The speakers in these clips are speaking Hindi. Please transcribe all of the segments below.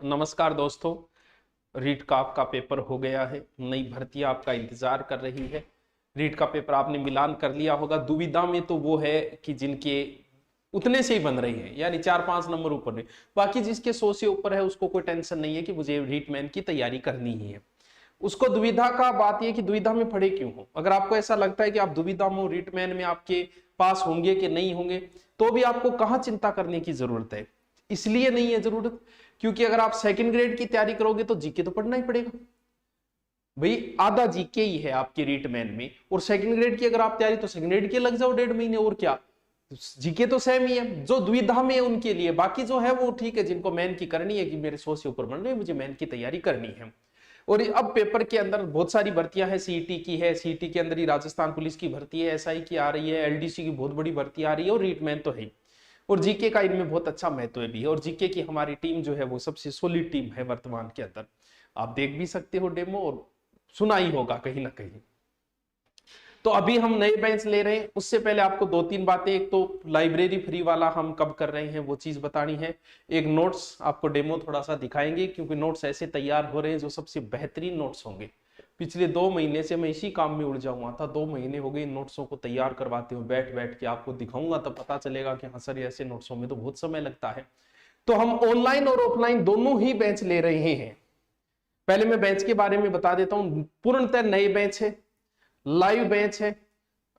नमस्कार दोस्तों, रीट का आपका पेपर हो गया है। नई भर्ती आपका इंतजार कर रही है। रीट का पेपर आपने मिलान कर लिया होगा। दुविधा में तो वो है कि जिनके उतने से ही बन रही है, यानी 4-5 नंबर ऊपर नहीं। बाकी जिसके 100 से ऊपर है उसको कोई टेंशन नहीं है कि मुझे रीट मैन की तैयारी करनी ही है। उसको दुविधा का बात यह कि दुविधा में पड़े क्यों हो। अगर आपको ऐसा लगता है कि आप दुविधा में रीट मैन में आपके पास होंगे कि नहीं होंगे, तो भी आपको कहाँ चिंता करने की जरूरत है। इसलिए नहीं है जरूरत क्योंकि अगर आप सेकंड ग्रेड की तैयारी करोगे तो जीके तो पढ़ना ही पड़ेगा भाई। आधा जीके ही है आपके रीट मैन में, और सेकंड ग्रेड की अगर आप तैयारी तो सेकंड ग्रेड के लग जाओ 1.5 महीने, और क्या। जीके तो सेम ही है। जो द्विधा में है उनके लिए, बाकी जो है वो ठीक है। जिनको मैन की करनी है कि मेरे 100 से ऊपर बन रहे, मुझे मैन की तैयारी करनी है। और अब पेपर के अंदर बहुत सारी भर्तियां हैं। सीईटी की है, सीईटी के अंदर ही राजस्थान पुलिस की भर्ती है, एसआई की आ रही है, एलडीसी की बहुत बड़ी भर्ती आ रही है, और रीट मैन तो है। और जीके का इनमें बहुत अच्छा महत्व भी है। और जीके की हमारी टीम जो है वो सबसे सॉलिड टीम है वर्तमान के अंदर। आप देख भी सकते हो डेमो, और सुना ही होगा कहीं ना कहीं। तो अभी हम नए बेंच ले रहे हैं। उससे पहले आपको 2-3 बातें, एक तो लाइब्रेरी फ्री वाला हम कब कर रहे हैं वो चीज बतानी है। एक नोट्स आपको डेमो थोड़ा सा दिखाएंगे, क्योंकि नोट्स ऐसे तैयार हो रहे हैं जो सबसे बेहतरीन नोट्स होंगे। पिछले 2 महीने से मैं इसी काम में उलझा हुआ था। 2 महीने हो गए इन नोट्सों को तैयार करवाते हुए। बैठ बैठ के आपको दिखाऊंगा तब पता चलेगा कि हाँ सर, ऐसे नोट्सों में तो बहुत समय लगता है। तो हम ऑनलाइन और ऑफलाइन दोनों ही बेंच ले रहे हैं। पहले मैं बेंच के बारे में बता देता हूं। पूर्णतः नए बेंच है, लाइव बेंच है।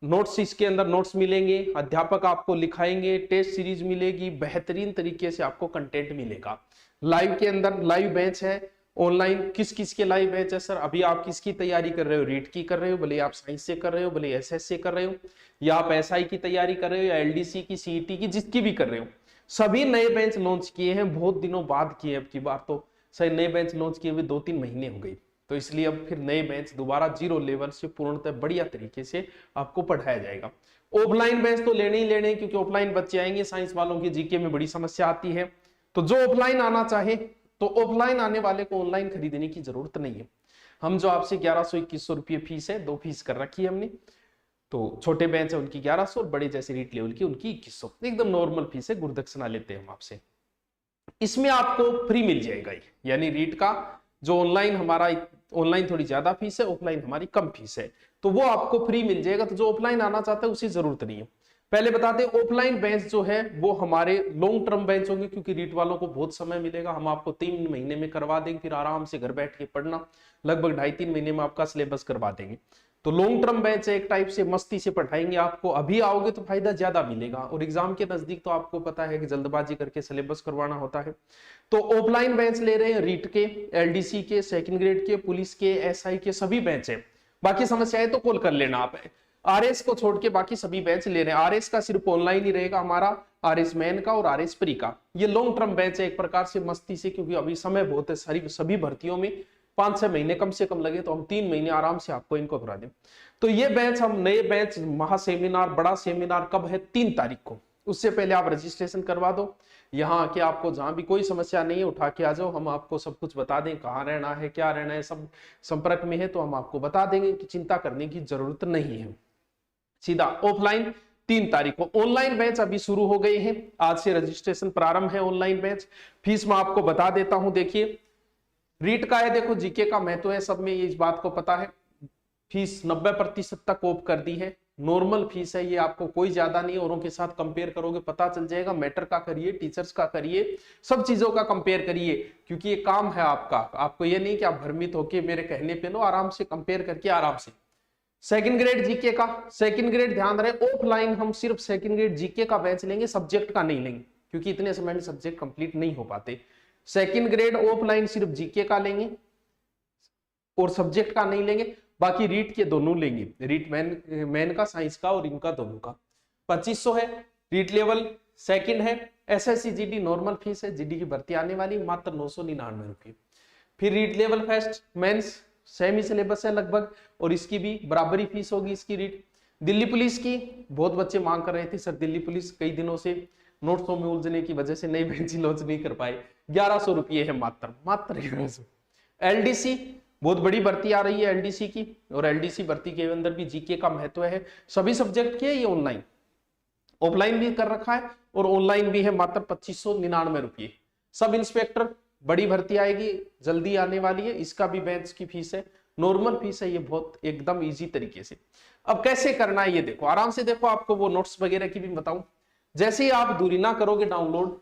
नोट्स, इसके अंदर नोट्स मिलेंगे, अध्यापक आपको लिखाएंगे, टेस्ट सीरीज मिलेगी, बेहतरीन तरीके से आपको कंटेंट मिलेगा। लाइव के अंदर लाइव बैच है। ऑनलाइन किस किस के लाइव बैच है सर? अभी आप किसकी तैयारी कर रहे हो? रीट की कर रहे हो, भले आप साइंस से कर रहे हो, भले एसएस से कर रहे हो, या आप एसआई की तैयारी कर रहे हो, या एलडीसी की, सीईटी की, जिसकी भी कर रहे हो, सभी नए बेंच लॉन्च किए हैं। बहुत दिनों बाद किए, अब की बार तो सही नए बेंच लॉन्च किए हुए 2-3 महीने हो गए। तो इसलिए अब फिर नए बेंच दोबारा 0 लेवल से पूर्णतः बढ़िया तरीके से आपको पढ़ाया जाएगा। ऑफलाइन बेंच तो लेने ही लेने, क्योंकि ऑफलाइन बच्चे आएंगे। साइंस वालों की जीके में बड़ी समस्या आती है। तो जो ऑफलाइन आना चाहे तो ऑफलाइन आने वाले को ऑनलाइन खरीदने की जरूरत नहीं है। हम जो आपसे 1100-2100 रुपये फीस है, 2 फीस कर रखी है हमने। तो छोटे बेंच है उनकी 1100, और बड़े जैसे रीट लेवल की उनकी 2100। एकदम नॉर्मल फीस है, गुरुदक्षिणा लेते हैं हम आपसे। इसमें आपको फ्री मिल जाएगा, यानी रीट का जो ऑनलाइन हमारा, ऑनलाइन थोड़ी ज्यादा फीस है, ऑफलाइन हमारी कम फीस है, तो वो आपको फ्री मिल जाएगा। तो जो ऑफलाइन आना चाहता है उसे जरूरत नहीं है। पहले बता दें, ऑफलाइन बेंच जो है वो हमारे लॉन्ग टर्म बेंच होंगे, क्योंकि रीट वालों को बहुत समय मिलेगा। हम आपको 3 महीने में करवा देंगे, फिर आराम से घर बैठ के पढ़ना। लगभग 2.5-3 महीने में आपका सिलेबस करवा देंगे। तो लॉन्ग टर्म बैच है, एक टाइप से मस्ती से पढ़ाएंगे आपको। अभी आओगे तो फायदा ज्यादा मिलेगा, और एग्जाम के नजदीक तो आपको पता है कि जल्दबाजी करके सिलेबस करवाना होता है। तो ऑफलाइन बैच ले रहे हैं, रीट के, एलडीसी के, सेकंड ग्रेड के, पुलिस के, एसआई के, सभी बैच है। बाकी समस्याएं तो कॉल कर लेना आप। आरएस को छोड़ के बाकी सभी बैच ले रहे हैं। आरएस का सिर्फ ऑनलाइन ही रहेगा हमारा, आरएस मैन का और आरएस प्री का। ये लॉन्ग टर्म बैच है एक प्रकार से मस्ती से, क्योंकि अभी समय बहुत है सारी सभी भर्तियों में। 5-6 महीने कम से कम लगे, तो हम 3 महीने आराम से आपको इनको करा दें। तो ये बैच, हम नए बैच महासेमिनार, बड़ा सेमिनार कब है? 3 तारीख को। उससे पहले आप रजिस्ट्रेशन करवा दो। यहाँ आके आपको जहां भी कोई समस्या नहीं है उठा के आ जाओ, हम आपको सब कुछ बता दें। कहाँ रहना है, क्या रहना है, सब संपर्क में है तो हम आपको बता देंगे कि चिंता करने की जरूरत नहीं है। सीधा ऑफलाइन 3 तारीख को। ऑनलाइन बैच अभी शुरू हो गए हैं, आज से रजिस्ट्रेशन प्रारंभ है ऑनलाइन बैच। फीस मैं आपको बता देता हूं। देखिए, रीट का है, देखो जीके का महत्व है सब में, ये इस बात को पता है। फीस 90% तक ऑफ कर दी है। नॉर्मल फीस है ये, आपको कोई ज्यादा नहीं। औरों के साथ कंपेयर करोगे पता चल जाएगा। मैटर का करिए, टीचर्स का करिए, सब चीजों का कंपेयर करिए, क्योंकि ये काम है आपका। आपको ये नहीं कि आप भ्रमित होके मेरे कहने पे लो, आराम से कंपेयर करके आराम से। सेकंड ग्रेड जीके का, सेकंड ग्रेड ध्यान रहे, ऑफलाइन हम सिर्फ सेकंड ग्रेड जीके का बैच लेंगे, सब्जेक्ट का नहीं लेंगे, क्योंकि इतने समय में सब्जेक्ट कंप्लीट नहीं हो पाते। सेकंड ग्रेड ऑफलाइन सिर्फ जीके का लेंगे और सब्जेक्ट का नहीं लेंगे। बाकी रीट के दोनों लेंगे, रीट मैन का, साइंस का, और इनका दोनों का। 2500 है रीट लेवल, सेकंड है। एसएससी जीडी नॉर्मल फीस है, जीडी की भर्ती आने वाली, मात्र 999 रुपये। फिर REET level first mains semi syllabus है लगभग, और इसकी भी बराबरी फीस होगी इसकी रीट। दिल्ली पुलिस की बहुत बच्चे मांग कर रहे थे सर, दिल्ली पुलिस कई दिनों से नोट्सों में उलझने की वजह से नई बेंच लॉन्च नहीं कर पाए। 1100 रुपये है मात्र 1100। एलडीसी बहुत बड़ी भर्ती आ रही है एलडीसी की, और एलडीसी भर्ती के अंदर भी जीके का महत्व है। सभी सब्जेक्ट के, ये ऑनलाइन ऑफलाइन भी कर रखा है और ऑनलाइन भी है, मात्र 2599 रुपये। सब इंस्पेक्टर बड़ी भर्ती आएगी, जल्दी आने वाली है, इसका भी बैच की फीस है, नॉर्मल फीस है, ये बहुत एकदम इजी तरीके से। अब कैसे करना है ये देखो, आराम से देखो, आपको वो नोट्स वगैरह की भी बताऊं। जैसे ही आप दूरी ना करोगे डाउनलोड,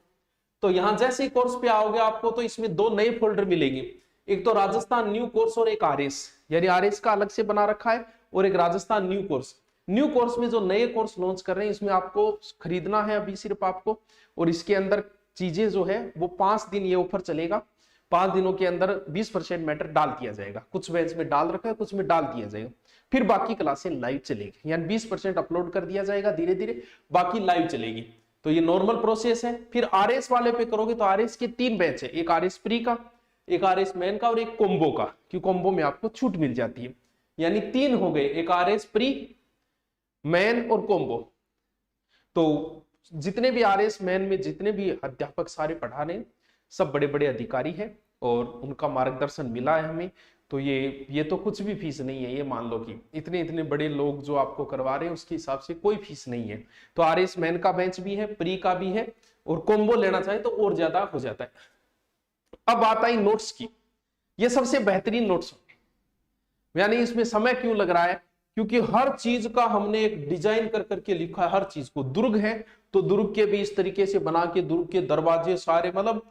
तो यहां जैसे ही कोर्स पे आओगे आपको तो इसमें दो नए फोल्डर मिलेंगे, एक तो राजस्थान न्यू कोर्स और एक आरएस, यानी आरएस का अलग से बना रखा है, और एक Rajasthan new course. New course में जो नए कोर्स लॉन्च कर रहे हैं, इसमें आपको खरीदना है अभी सिर्फ आपको, और इसके अंदर चीजें जो है वो 5 दिन ये ऑफर चलेगा, 5 दिनों के अंदर 20% मैटर डाल दिया जाएगा, कुछ बैच में डाल रखा है, कुछ में डाल दिया जाएगा, फिर बाकी क्लासें लाइव चलेगी, यानी 20% अपलोड कर दिया जाएगा धीरे धीरे, बाकी लाइव चलेगी। तो ये नॉर्मल प्रोसेस है। फिर आरएस वाले पे करोगे तो आरएस के 3 बैच है, एक आरएस प्री का, एक आरएस मैन का, और एक कॉम्बो का, कि कॉम्बो में आपको छूट मिल जाती है, यानी 3 हो गए, एक आरएस प्री, मैन और कॉम्बो। तो जितने भी आरएस मैन में जितने भी अध्यापक सारे पढ़ा रहे, सब बड़े बड़े अधिकारी हैं और उनका मार्गदर्शन मिला है हमें। तो ये तो कुछ भी फीस नहीं है, ये मान लो कि इतने इतने बड़े लोग जो आपको करवा रहे हैं उसके हिसाब से कोई फीस नहीं है। तो आरएस मैन का बेंच भी है, प्री का भी है, और कॉम्बो लेना चाहे तो और ज्यादा हो जाता है। अब बात आई नोट्स की, ये सबसे बेहतरीन नोट्स होंगे, यानी इसमें समय क्यों लग रहा है, क्योंकि हर चीज का हमने एक डिजाइन कर करके लिखा है, हर चीज को। दुर्ग है तो दुर्ग के भी इस तरीके से बना के, दुर्ग के दरवाजे सारे, मतलब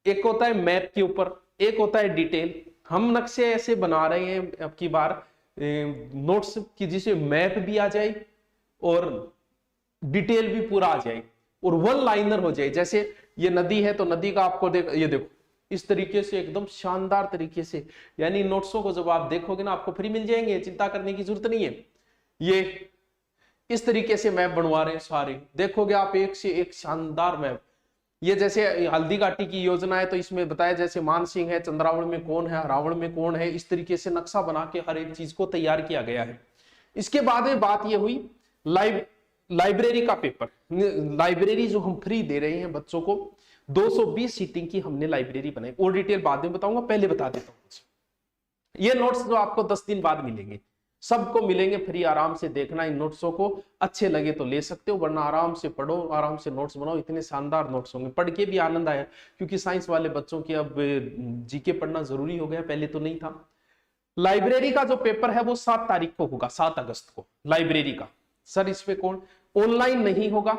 एक होता है मैप के ऊपर, एक होता है डिटेल। हम नक्शे ऐसे बना रहे हैं अब की बार नोट्स की, जिसे मैप भी आ जाए और डिटेल भी पूरा आ जाए और वन लाइनर हो जाए। जैसे ये नदी है तो नदी का आपको ये देखो इस तरीके से एकदम शानदार तरीके से, यानी नोट्सों को जब आप देखोगे ना आपको फ्री मिल जाएंगे, चिंता करने की जरूरत नहीं है। ये इस तरीके से मैप बनवा रहे हैं सारे, देखोगे आप एक से एक शानदार मैप। ये जैसे हल्दी घाटी की योजना है तो इसमें बताया जैसे मान सिंह है, चंद्रावण में कौन है, रावण में कौन है, इस तरीके से नक्शा बना के हर एक चीज को तैयार किया गया है। इसके बाद में बात ये हुई लाइब्रेरी का पेपर। लाइब्रेरी जो हम फ्री दे रहे हैं बच्चों को, 220 सीटिंग की हमने लाइब्रेरी बनाई, और डिटेल बाद में बताऊंगा, पहले बता देता हूं। ये नोट्स जो आपको 10 दिन बाद मिलेंगे, सबको मिलेंगे फ्री, आराम से देखना इन नोट्सों को, अच्छे लगे तो ले सकते हो, वरना आराम से पढ़ो, आराम से नोट्स बनाओ। इतने शानदार नोट्स होंगे, पढ़ के भी आनंद आया, क्योंकि साइंस वाले बच्चों की अब जीके पढ़ना जरूरी हो गया, पहले तो नहीं था। लाइब्रेरी का जो पेपर है वो 7 तारीख को होगा, 7 अगस्त को लाइब्रेरी का। सर इस पे कौन, ऑनलाइन नहीं होगा,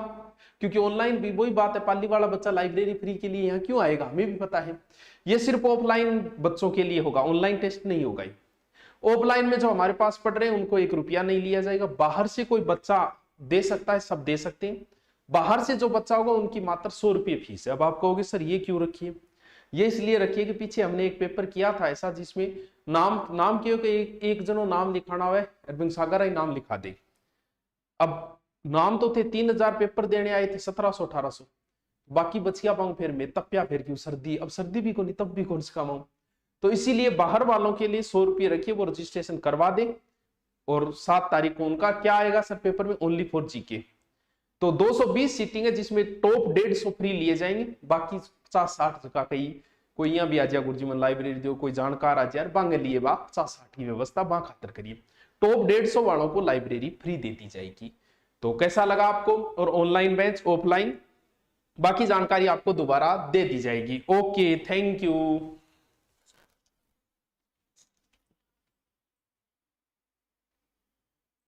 क्योंकि ऑनलाइन भी वही बात है, पाली वाला बच्चा लाइब्रेरी फ्री के लिए यहाँ क्यों आएगा, हमें भी पता है। ये सिर्फ ऑफलाइन बच्चों के लिए होगा, ऑनलाइन टेस्ट नहीं होगा। ऑफलाइन में जो हमारे पास पढ़ रहे हैं उनको 1 रुपया नहीं लिया जाएगा। बाहर से कोई बच्चा दे सकता है, सब दे सकते हैं। बाहर से जो बच्चा होगा उनकी मात्र 100 रुपये फीस है। अब आप कहोगे सर ये क्यों रखी है, ये इसलिए रखी है कि पीछे हमने एक पेपर किया था ऐसा, जिसमें नाम क्यों कि एक जनो नाम लिखाना हुआ है, अरविंद सागर ही नाम लिखा दे। अब नाम तो थे 3000, पेपर देने आए थे 1700-1800, बाकी बचिया पाऊं फिर में तपिया फिर क्यों, सर्दी, अब सर्दी भी कौन, तब भी कौन सा कमाऊं। तो इसीलिए बाहर वालों के लिए 100 रुपये रखिए, वो रजिस्ट्रेशन करवा दे। और 7 तारीख को उनका क्या आएगा सर पेपर में, ओनली फॉर जीके। तो 220 सीटिंग है, जिसमें टॉप 150 फ्री लिए जाएंगे, बाकी 50-60 का कहीं कोई यहाँ भी आ जाए, गुरुजी मन लाइब्रेरी दो, कोई जानकार आ जाए बांगे लिए बा 50-60 की व्यवस्था बा खातर करिए। टॉप 150 वालों को लाइब्रेरी फ्री दे दी जाएगी। तो कैसा लगा आपको, और ऑनलाइन बैच ऑफलाइन, बाकी जानकारी आपको दोबारा दे दी जाएगी। Okay, thank you.